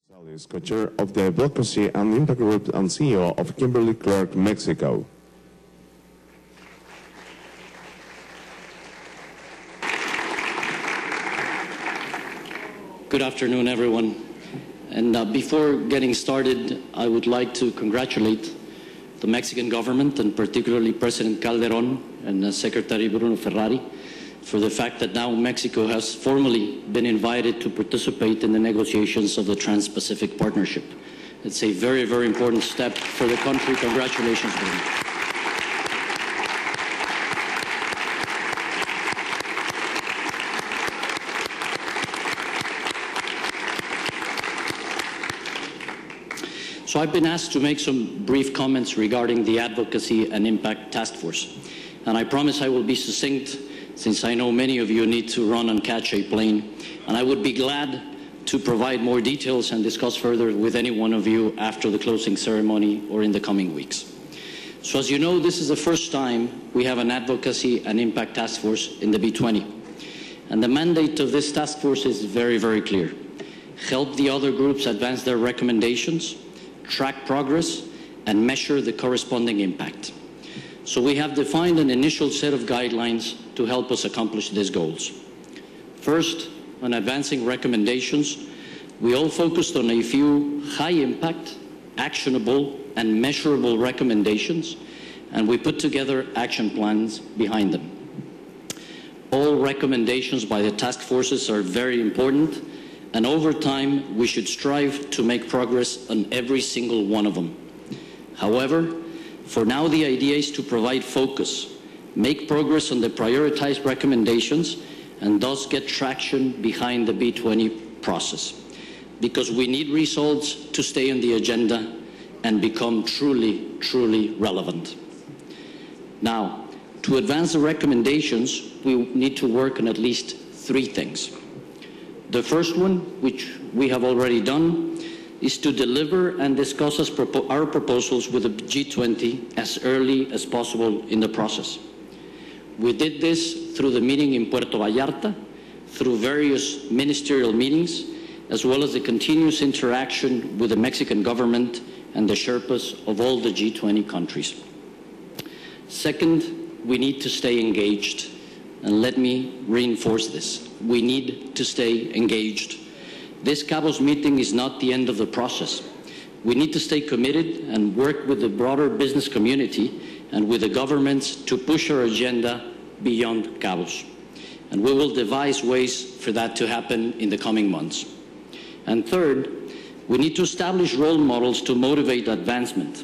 Gonzalez, co-chair of the Advocacy and Impact Group and CEO of Kimberly-Clark, Mexico. Good afternoon, everyone. And before getting started, I would like to congratulate the Mexican government, and particularly President Calderón and Secretary Bruno Ferrari, for the fact that now Mexico has formally been invited to participate in the negotiations of the Trans-Pacific Partnership. It's a very, very important step for the country. Congratulations, Bruno. So I've been asked to make some brief comments regarding the Advocacy and Impact Task Force. And I promise I will be succinct, since I know many of you need to run and catch a plane. And I would be glad to provide more details and discuss further with any one of you after the closing ceremony or in the coming weeks. So as you know, this is the first time we have an Advocacy and Impact Task Force in the B20. And the mandate of this task force is very, very clear. Help the other groups advance their recommendations, track progress, and measure the corresponding impact. So we have defined an initial set of guidelines to help us accomplish these goals. First, on advancing recommendations, we all focused on a few high-impact, actionable, and measurable recommendations, and we put together action plans behind them. All recommendations by the task forces are very important, and over time, we should strive to make progress on every single one of them. However, for now, the idea is to provide focus, make progress on the prioritized recommendations, and thus get traction behind the B20 process. Because we need results to stay on the agenda and become truly, truly relevant. Now, to advance the recommendations, we need to work on at least three things. The first one, which we have already done, is to deliver and discuss our proposals with the G20 as early as possible in the process. We did this through the meeting in Puerto Vallarta, through various ministerial meetings, as well as the continuous interaction with the Mexican government and the Sherpas of all the G20 countries. Second, we need to stay engaged. And let me reinforce this. We need to stay engaged. This Cabos meeting is not the end of the process. We need to stay committed and work with the broader business community and with the governments to push our agenda beyond Cabos. And we will devise ways for that to happen in the coming months. And third, we need to establish role models to motivate advancement.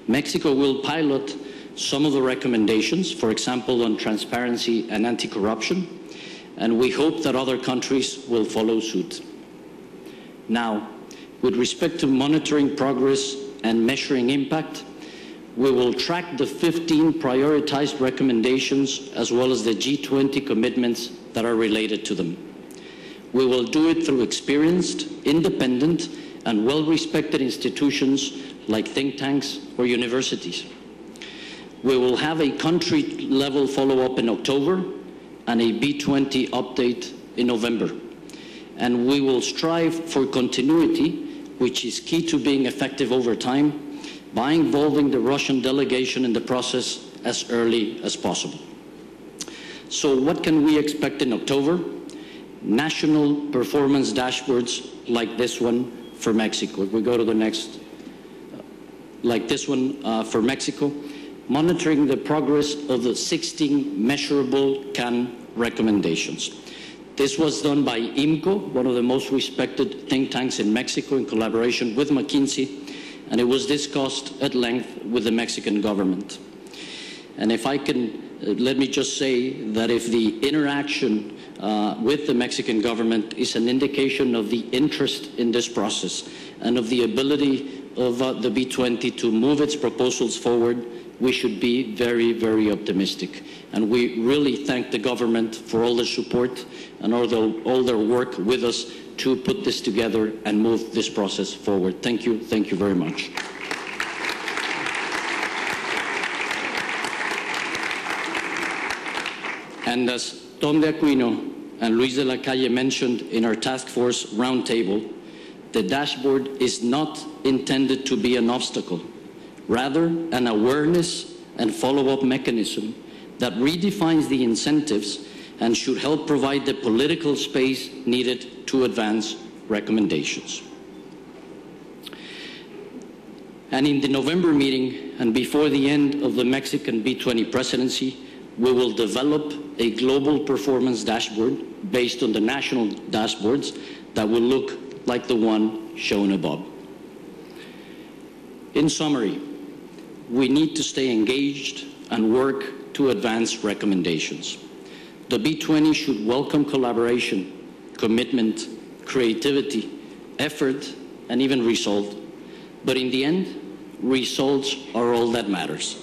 Mexico will pilot some of the recommendations, for example, on transparency and anti-corruption, and we hope that other countries will follow suit. Now, with respect to monitoring progress and measuring impact, we will track the 15 prioritized recommendations as well as the G20 commitments that are related to them. We will do it through experienced, independent, and well-respected institutions like think tanks or universities. We will have a country-level follow-up in October and a B20 update in November. And we will strive for continuity, which is key to being effective over time, by involving the Russian delegation in the process as early as possible. So what can we expect in October? National performance dashboards like this one for Mexico. If we go to the next, like this one for Mexico, monitoring the progress of the 16 measurable CAN recommendations. This was done by IMCO, one of the most respected think tanks in Mexico, in collaboration with McKinsey, and it was discussed at length with the Mexican government. And if I can, let me just say that if the interaction with the Mexican government is an indication of the interest in this process and of the ability of the B20 to move its proposals forward, we should be very, very optimistic. And we really thank the government for all their support and all their work with us to put this together and move this process forward. Thank you very much. And as Tom de Aquino and Luis de la Calle mentioned in our task force roundtable, the dashboard is not intended to be an obstacle, rather an awareness and follow-up mechanism that redefines the incentives and should help provide the political space needed to advance recommendations. And in the November meeting, and before the end of the Mexican B20 presidency, we will develop a global performance dashboard based on the national dashboards that will look like the one shown above. In summary, we need to stay engaged and work to advance recommendations. The B20 should welcome collaboration, commitment, creativity, effort, and even result. But in the end, results are all that matters.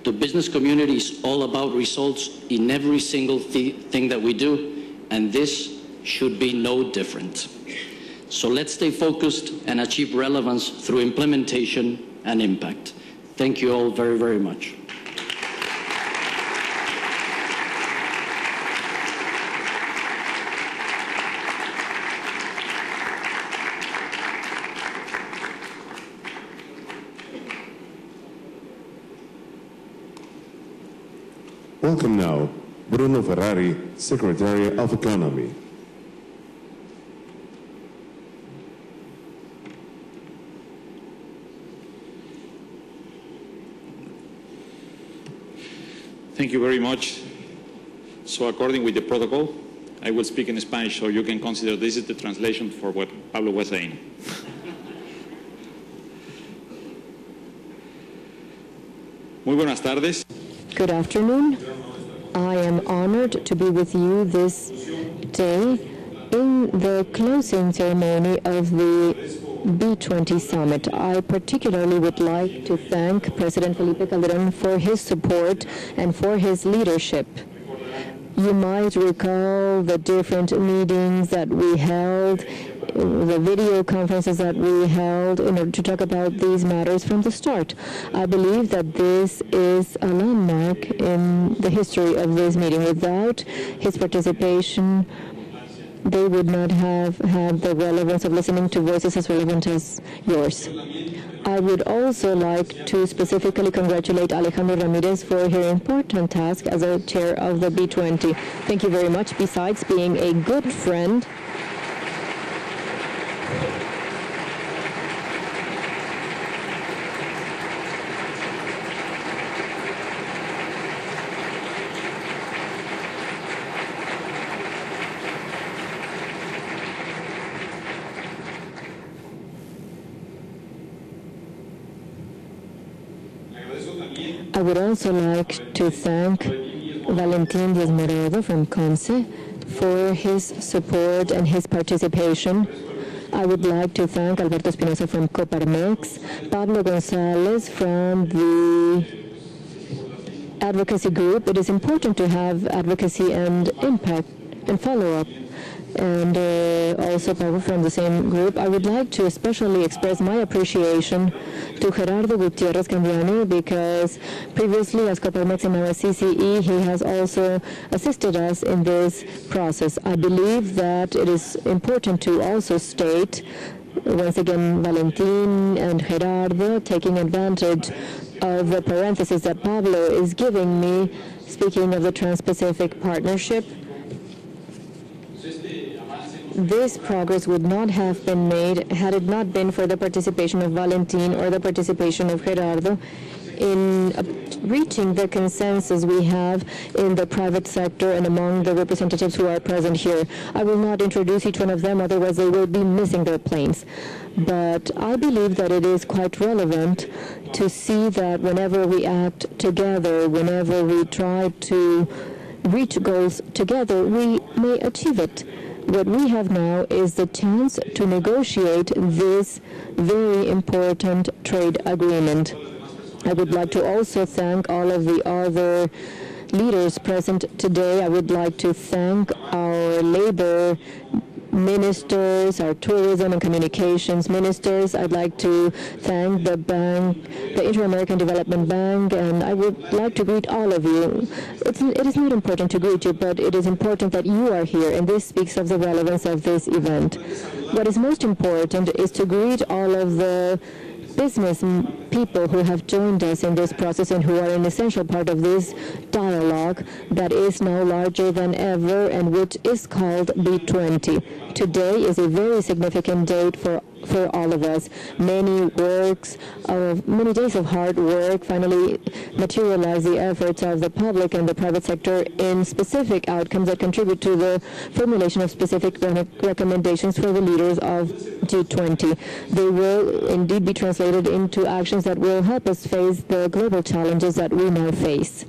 The business community is all about results in every single thing that we do, and this should be no different. So let's stay focused and achieve relevance through implementation and impact. Thank you all very, very much. Welcome now, Bruno Ferrari, Secretary of Economy. Thank you very much. So according with the protocol, I will speak in Spanish, so you can consider this is the translation for what Pablo was saying. Muy buenas tardes. Good afternoon. I am honored to be with you this day in the closing ceremony of the B20 summit. I particularly would like to thank President Felipe Calderón for his support and for his leadership. You might recall the different meetings that we held, the video conferences that we held in order to talk about these matters from the start. I believe that this is a landmark in the history of this meeting. Without his participation, they would not have had the relevance of listening to voices as relevant as yours. I would also like to specifically congratulate Alejandro Ramirez for her important task as a chair of the B20. Thank you very much. Besides being a good friend, I would also like to thank Valentin Diaz-Morado from CONCE for his support and his participation. I would like to thank Alberto Espinosa from Coparmex, Pablo Gonzalez from the advocacy group. It is important to have advocacy and impact and follow-up. And also Pablo from the same group. I would like to especially express my appreciation to Gerardo Gutierrez Candiani, because previously as Coparmex and now as CCE, he has also assisted us in this process. I believe that it is important to also state, once again, Valentin and Gerardo, taking advantage of the parenthesis that Pablo is giving me, speaking of the Trans-Pacific Partnership. This progress would not have been made had it not been for the participation of Valentin or the participation of Gerardo in reaching the consensus we have in the private sector and among the representatives who are present here. I will not introduce each one of them, otherwise they will be missing their planes. But I believe that it is quite relevant to see that whenever we act together, whenever we try to reach goals together, we may achieve it. What we have now is the chance to negotiate this very important trade agreement. I would like to also thank all of the other leaders present today. I would like to thank our labor ministers, our tourism and communications ministers. I'd like to thank the bank, the Inter-American Development Bank, and I would like to greet all of you. It is not important to greet you, but it is important that you are here, and this speaks of the relevance of this event. What is most important is to greet all of the business people who have joined us in this process and who are an essential part of this dialogue that is now larger than ever and which is called B20. Today is a very significant date for all of us. Many days of hard work finally materialize the efforts of the public and the private sector in specific outcomes that contribute to the formulation of specific recommendations for the leaders of G20. They will indeed be translated into actions that will help us face the global challenges that we now face.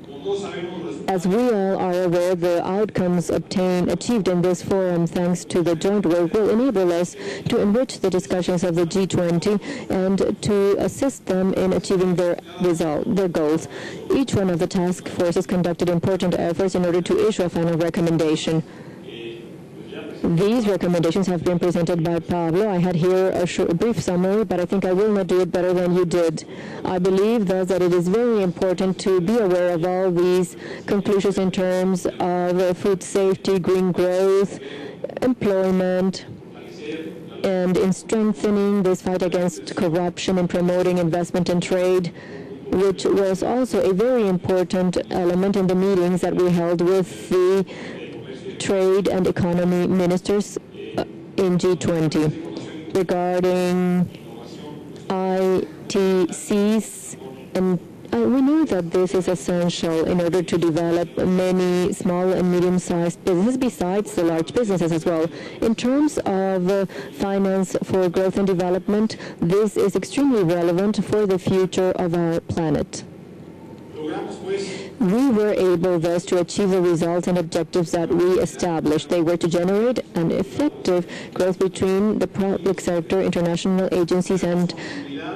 As we all are aware, the outcomes achieved in this forum, thanks to the joint work, will enable us to enrich the discussions of the G20 and to assist them in achieving their goals. Each one of the task forces conducted important efforts in order to issue a final recommendation. These recommendations have been presented by Pablo. I had here a brief summary, but I think I will not do it better than you did. I believe, thus, that it is very important to be aware of all these conclusions in terms of food safety, green growth, employment, and in strengthening this fight against corruption and promoting investment and trade, which was also a very important element in the meetings that we held with the trade and economy ministers in G20 regarding ITCs, and we know that this is essential in order to develop many small and medium-sized businesses besides the large businesses as well. In terms of finance for growth and development, this is extremely relevant for the future of our planet. We were able, thus, to achieve the results and objectives that we established. They were to generate an effective growth between the public sector, international agencies, and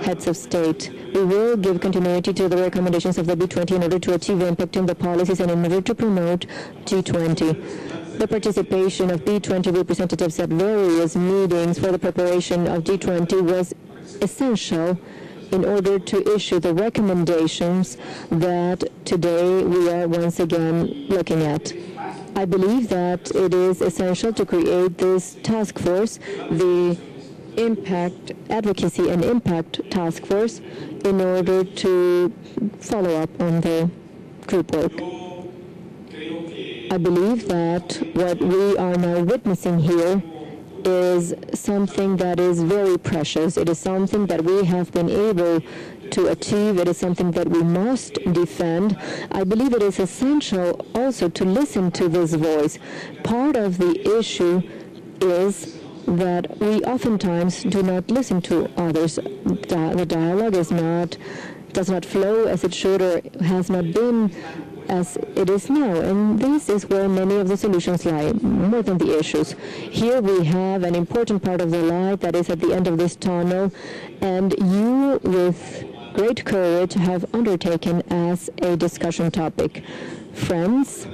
heads of state. We will give continuity to the recommendations of the B20 in order to achieve impact in the policies and in order to promote G20. The participation of B20 representatives at various meetings for the preparation of G20 was essential in order to issue the recommendations that today we are once again looking at. I believe that it is essential to create this task force, the Impact Advocacy and Impact Task Force, in order to follow up on the group work. I believe that what we are now witnessing here is something that is very precious. It is something that we have been able to achieve. It is something that we must defend. I believe it is essential also to listen to this voice. Part of the issue is that we oftentimes do not listen to others. The dialogue does not flow as it should, or has not been as it is now, and this is where many of the solutions lie, more than the issues. Here we have an important part of the light that is at the end of this tunnel, and you, with great courage, have undertaken as a discussion topic. Friends,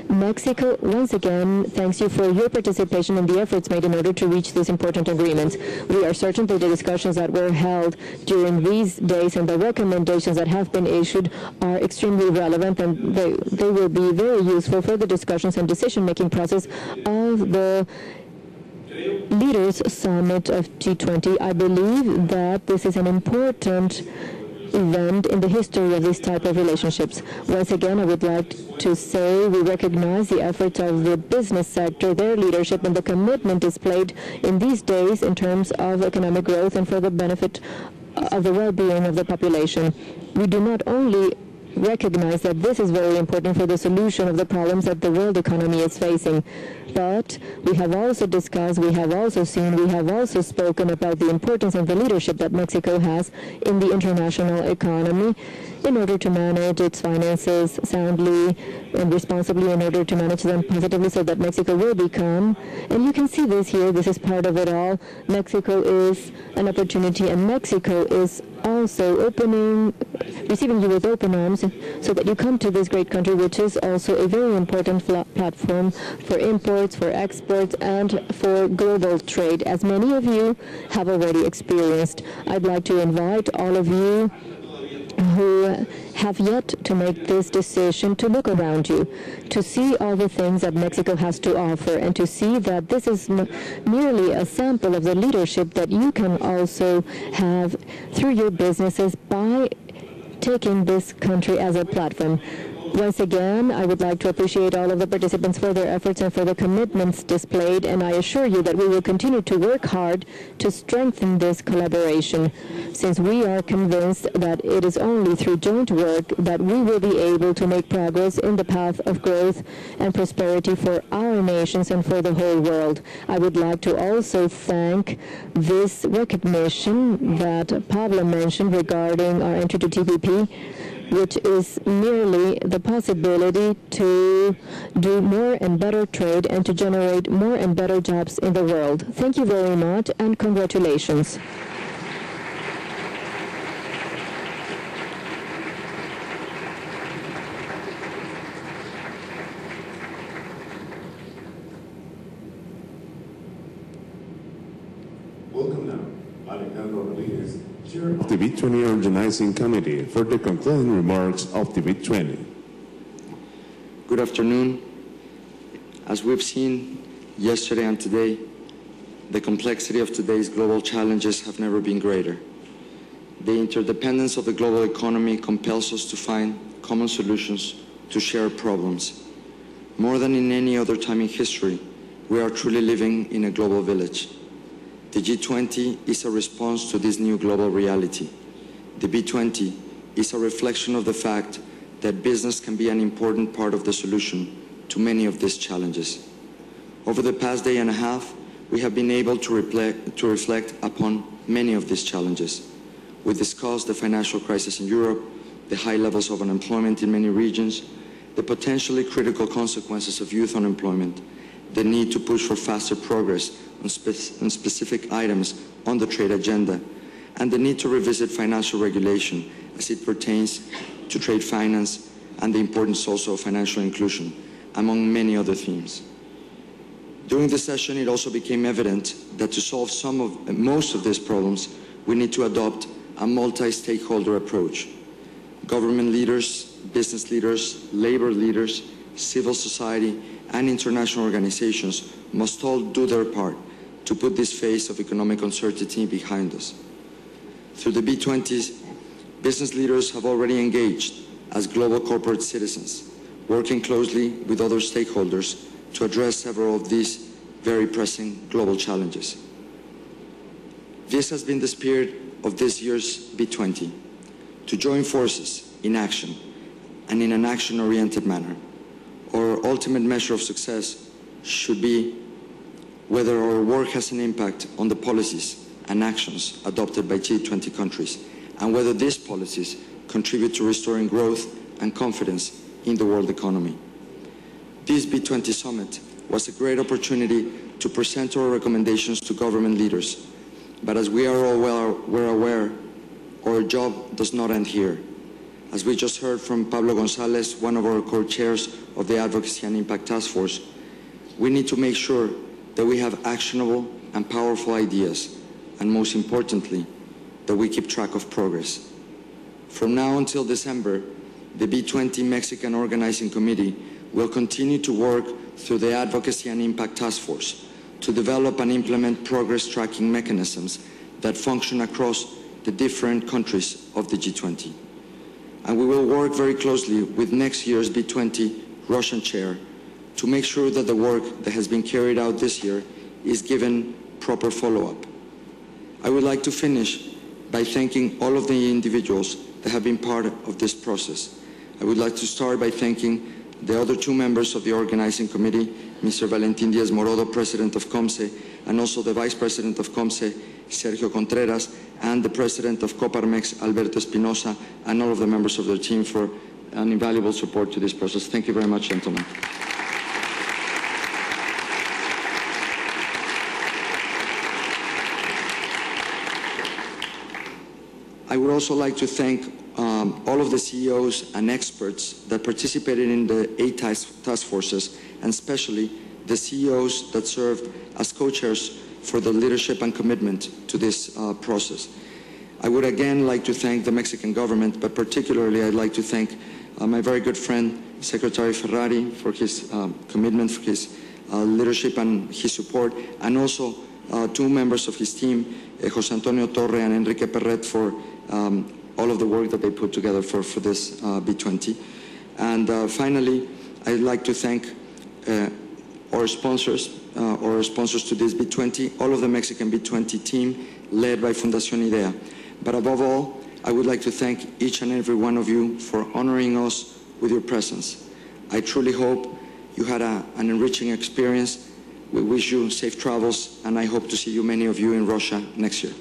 Mexico once again thanks you for your participation in the efforts made in order to reach these important agreements. We are certain that the discussions that were held during these days and the recommendations that have been issued are extremely relevant, and they will be very useful for the discussions and decision-making process of the Leaders Summit of G20. I believe that this is an important event in the history of this type of relationships. Once again, I would like to say we recognize the efforts of the business sector, their leadership, and the commitment displayed in these days in terms of economic growth and for the benefit of the well-being of the population. We do not only recognize that this is very important for the solution of the problems that the world economy is facing, but we have also discussed, we have also seen, we have also spoken about the importance of the leadership that Mexico has in the international economy, in order to manage its finances soundly and responsibly, in order to manage them positively so that Mexico will become, and you can see this here, this is part of it all, Mexico is an opportunity, and Mexico is also receiving you with open arms so that you come to this great country, which is also a very important platform for imports, for exports, and for global trade, as many of you have already experienced. I'd like to invite all of you who have yet to make this decision to look around you, to see all the things that Mexico has to offer, and to see that this is merely a sample of the leadership that you can also have through your businesses by taking this country as a platform. Once again, I would like to appreciate all of the participants for their efforts and for the commitments displayed, and I assure you that we will continue to work hard to strengthen this collaboration, since we are convinced that it is only through joint work that we will be able to make progress in the path of growth and prosperity for our nations and for the whole world. I would like to also thank this recognition that Pablo mentioned regarding our entry to TPP, which is merely the possibility to do more and better trade and to generate more and better jobs in the world. Thank you very much, and congratulations. Welcome now, Chair of the B20 Organizing Committee, for the concluding remarks of the B20. Good afternoon. As we've seen yesterday and today, the complexity of today's global challenges have never been greater. The interdependence of the global economy compels us to find common solutions to shared problems. More than in any other time in history, we are truly living in a global village. The G20 is a response to this new global reality. The B20 is a reflection of the fact that business can be an important part of the solution to many of these challenges. Over the past day and a half, we have been able to reflect upon many of these challenges. We discussed the financial crisis in Europe, the high levels of unemployment in many regions, the potentially critical consequences of youth unemployment, the need to push for faster progress on specific items on the trade agenda, and the need to revisit financial regulation as it pertains to trade finance and the importance also of financial inclusion, among many other themes. During the session, it also became evident that to solve most of these problems, we need to adopt a multi-stakeholder approach. Government leaders, business leaders, labor leaders, civil society, and international organizations must all do their part to put this phase of economic uncertainty behind us. Through the B20s, business leaders have already engaged as global corporate citizens, working closely with other stakeholders to address several of these very pressing global challenges. This has been the spirit of this year's B20, to join forces in action and in an action-oriented manner. Our ultimate measure of success should be whether our work has an impact on the policies and actions adopted by G20 countries, and whether these policies contribute to restoring growth and confidence in the world economy. This B20 summit was a great opportunity to present our recommendations to government leaders, but as we are all well aware, our job does not end here. As we just heard from Pablo Gonzalez, one of our co-chairs of the Advocacy and Impact Task Force, we need to make sure that we have actionable and powerful ideas, and most importantly, that we keep track of progress. From now until December, the B20 Mexican Organizing Committee will continue to work through the Advocacy and Impact Task Force to develop and implement progress tracking mechanisms that function across the different countries of the G20. And we will work very closely with next year's B20 Russian chair to make sure that the work that has been carried out this year is given proper follow-up. I would like to finish by thanking all of the individuals that have been part of this process. I would like to start by thanking the other two members of the organizing committee, Mr. Valentin Diaz-Morodo, President of COMCE, and also the Vice President of COMCE, Sergio Contreras, and the President of Coparmex, Alberto Espinosa, and all of the members of their team for an invaluable support to this process. Thank you very much, gentlemen. I would also like to thank all of the CEOs and experts that participated in the 8 task forces, and especially the CEOs that served as co-chairs for the leadership and commitment to this process. I would again like to thank the Mexican government, but particularly I'd like to thank my very good friend, Secretary Ferrari, for his commitment, for his leadership and his support, and also 2 members of his team, Jose Antonio Torre and Enrique Perret, for all of the work that they put together for this B20. And finally, I'd like to thank our sponsors to this B20, all of the Mexican B20 team led by Fundación Idea. But above all, I would like to thank each and every one of you for honoring us with your presence. I truly hope you had an enriching experience. We wish you safe travels, and I hope to see you, many of you, in Russia next year.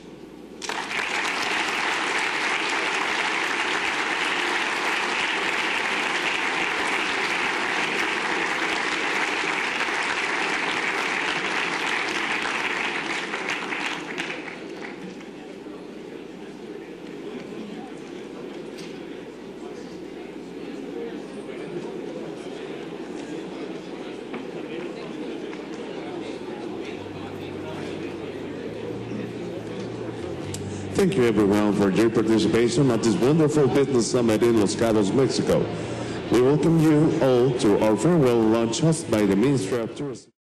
Thank you everyone for your participation at this wonderful business summit in Los Cabos, Mexico. We welcome you all to our farewell lunch hosted by the Ministry of Tourism.